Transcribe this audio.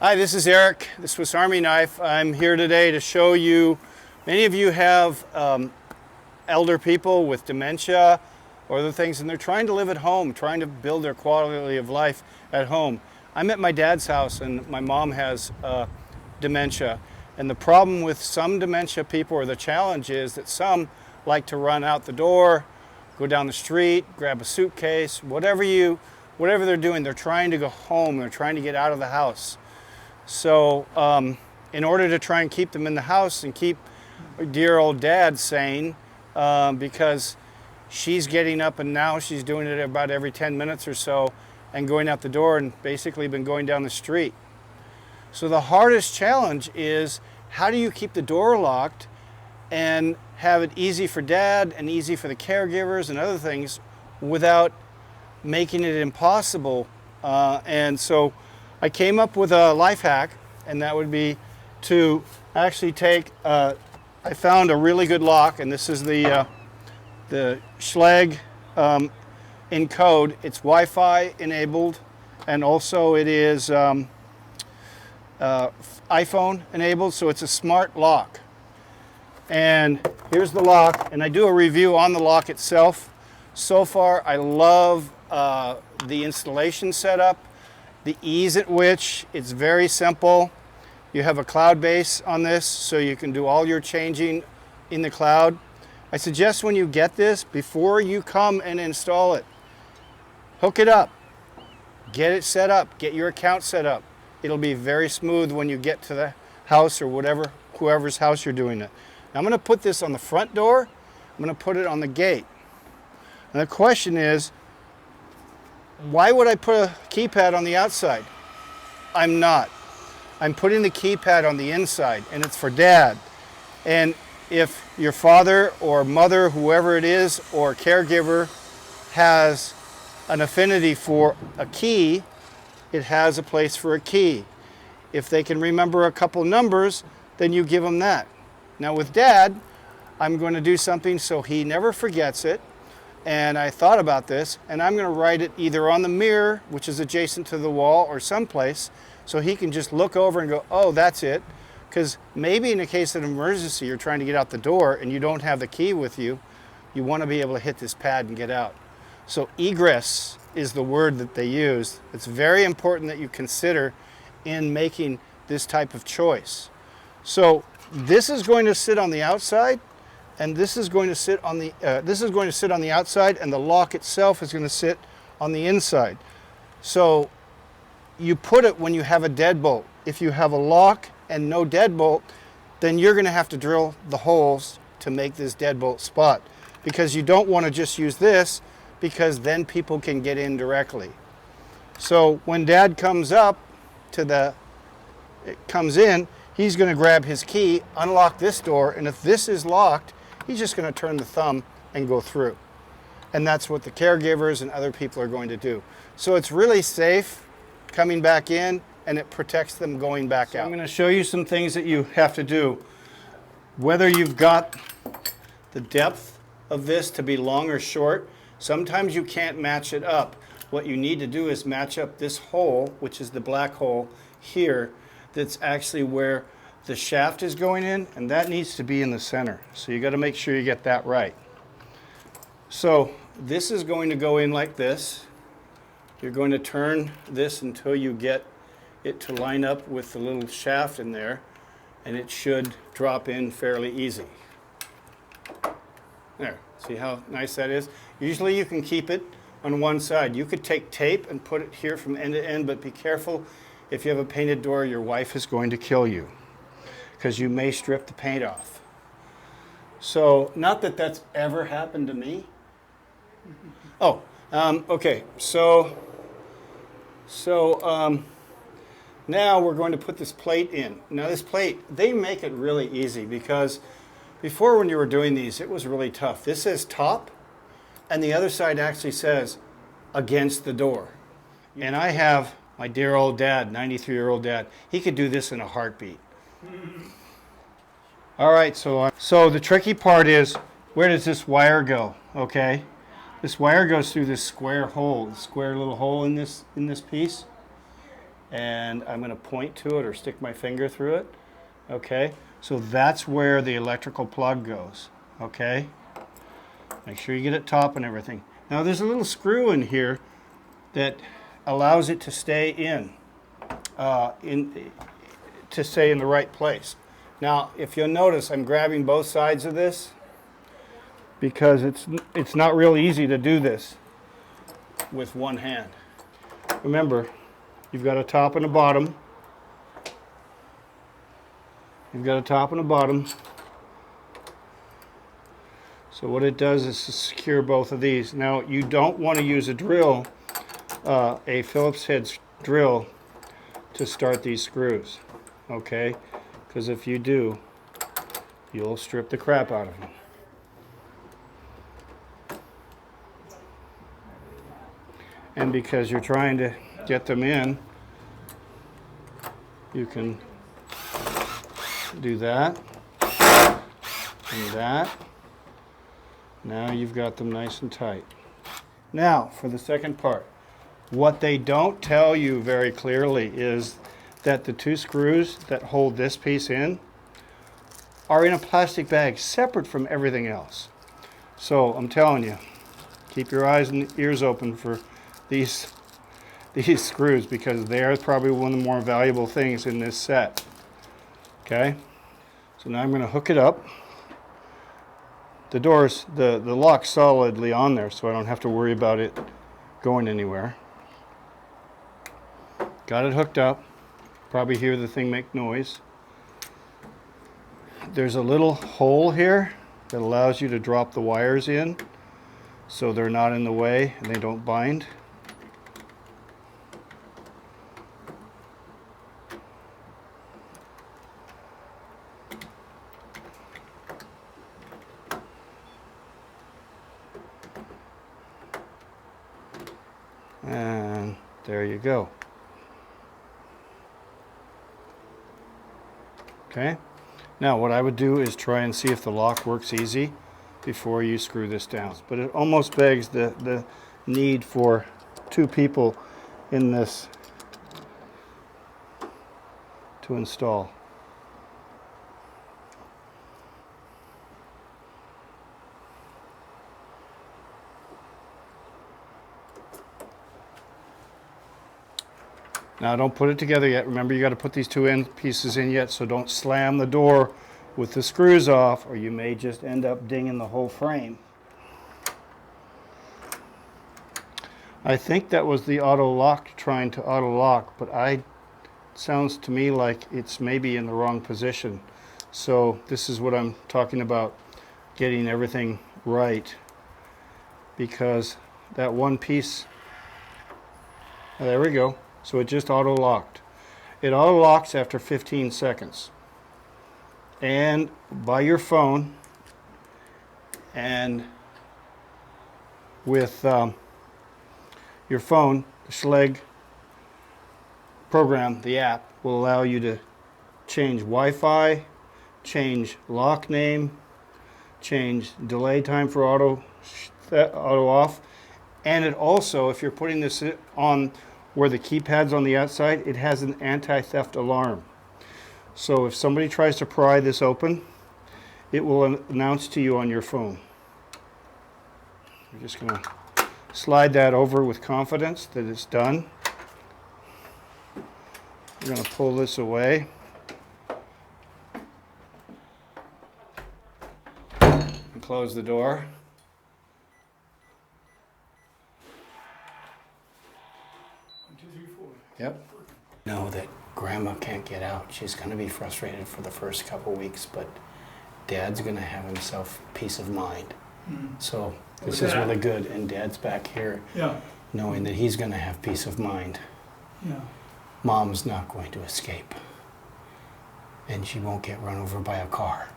Hi, this is Eric, the Swiss Army Knife. I'm here today to show you, many of you have elder people with dementia or other things, and they're trying to live at home, trying to build their quality of life at home. I'm at my dad's house and my mom has dementia. And the problem with some dementia people, or the challenge, is that some like to run out the door, go down the street, grab a suitcase, whatever they're doing, they're trying to go home, they're trying to get out of the house. So in order to try and keep them in the house and keep dear old dad sane, because she's getting up and now she's doing it about every 10 minutes or so and going out the door and basically been going down the street. So the hardest challenge is, how do you keep the door locked and have it easy for dad and easy for the caregivers and other things without making it impossible? And so I came up with a life hack, and that would be to actually take, I found a really good lock, and this is the Schlage Encode. It's Wi-Fi enabled, and also it is iPhone enabled, so it's a smart lock. And here's the lock, and I do a review on the lock itself. So far, I love the installation setup, the ease at which it's very simple. You have a cloud base on this, so you can do all your changing in the cloud. I suggest when you get this, before you come and install it, hook it up, get it set up, get your account set up. It'll be very smooth when you get to the house or whoever's house you're doing it. Now I'm going to put this on the front door. I'm going to put it on the gate. And the question is, why would I put a keypad on the outside? I'm not. I'm putting the keypad on the inside, and it's for dad. And if your father or mother, whoever it is, or caregiver has an affinity for a key, it has a place for a key. If they can remember a couple numbers, then you give them that. Now with dad, I'm going to do something so he never forgets it. And I thought about this, and I'm going to write it either on the mirror, which is adjacent to the wall, or someplace, so he can just look over and go, oh, that's it. Because maybe in a case of an emergency, you're trying to get out the door and you don't have the key with you, you want to be able to hit this pad and get out. So egress is the word that they use. It's very important that you consider in making this type of choice. So this is going to sit on the outside, and this is going to sit on the outside, and the lock itself is going to sit on the inside. So you put it when you have a deadbolt. If you have a lock and no deadbolt, then you're going to have to drill the holes to make this deadbolt spot, because you don't want to just use this, because then people can get in directly. So when dad comes up to comes in, he's going to grab his key, unlock this door, and if this is locked, he's just going to turn the thumb and go through. And that's what the caregivers and other people are going to do. So it's really safe coming back in, and it protects them going back out. I'm going to show you some things that you have to do. Whether you've got the depth of this to be long or short, sometimes you can't match it up. What you need to do is match up this hole, which is the black hole here, that's actually where the shaft is going in, and that needs to be in the center. So you got to make sure you get that right. So this is going to go in like this. You're going to turn this until you get it to line up with the little shaft in there, and it should drop in fairly easy. There, see how nice that is? Usually you can keep it on one side. You could take tape and put it here from end to end, but be careful. If you have a painted door, your wife is going to kill you, because you may strip the paint off. So, not that that's ever happened to me. Oh, okay, so now we're going to put this plate in. Now this plate, they make it really easy, because before when you were doing these, it was really tough. This says top, and the other side actually says against the door. And I have my dear old dad, 93-year-old dad. He could do this in a heartbeat. All right, so the tricky part is, where does this wire go? Okay, this wire goes through this square hole, this square little hole in this piece, and I'm going to point to it or stick my finger through it. Okay, so that's where the electrical plug goes. Okay, make sure you get it top and everything. Now there's a little screw in here that allows it to stay in the right place. Now if you'll notice, I'm grabbing both sides of this because it's not real easy to do this with one hand. Remember, you've got a top and a bottom. You've got a top and a bottom. So what it does is to secure both of these. Now you don't want to use a drill, a Phillips head drill, to start these screws, okay? Because if you do, you'll strip the crap out of them. And because you're trying to get them in, you can do that and that. Now you've got them nice and tight. Now for the second part. What they don't tell you very clearly is that the two screws that hold this piece in are in a plastic bag separate from everything else. So I'm telling you, keep your eyes and ears open for these screws, because they are probably one of the more valuable things in this set. Okay, so now I'm going to hook it up. The lock's solidly on there, so I don't have to worry about it going anywhere. Got it hooked up. Probably hear the thing make noise. There's a little hole here that allows you to drop the wires in so they're not in the way and they don't bind. And there you go. Okay, now what I would do is try and see if the lock works easy before you screw this down. But it almost begs the need for two people in this to install. Now don't put it together yet. Remember, you got to put these two end pieces in yet, so don't slam the door with the screws off, or you may just end up dinging the whole frame. I think that was the auto lock trying to auto lock, but it sounds to me like it's maybe in the wrong position. So this is what I'm talking about, getting everything right, because that one piece, there we go. So it just auto-locked. It auto-locks after 15 seconds. And by your phone, and with your phone, the Schlage program, the app, will allow you to change Wi-Fi, change lock name, change delay time for auto off, and it also, if you're putting this on where the keypad's on the outside, it has an anti-theft alarm. So if somebody tries to pry this open, it will announce to you on your phone. We're just going to slide that over with confidence that it's done. We're going to pull this away. And close the door. Yep. Know that Grandma can't get out. She's going to be frustrated for the first couple weeks, but Dad's going to have himself peace of mind. So this is really good, and Dad's back here knowing that he's going to have peace of mind. Mom's not going to escape, and she won't get run over by a car.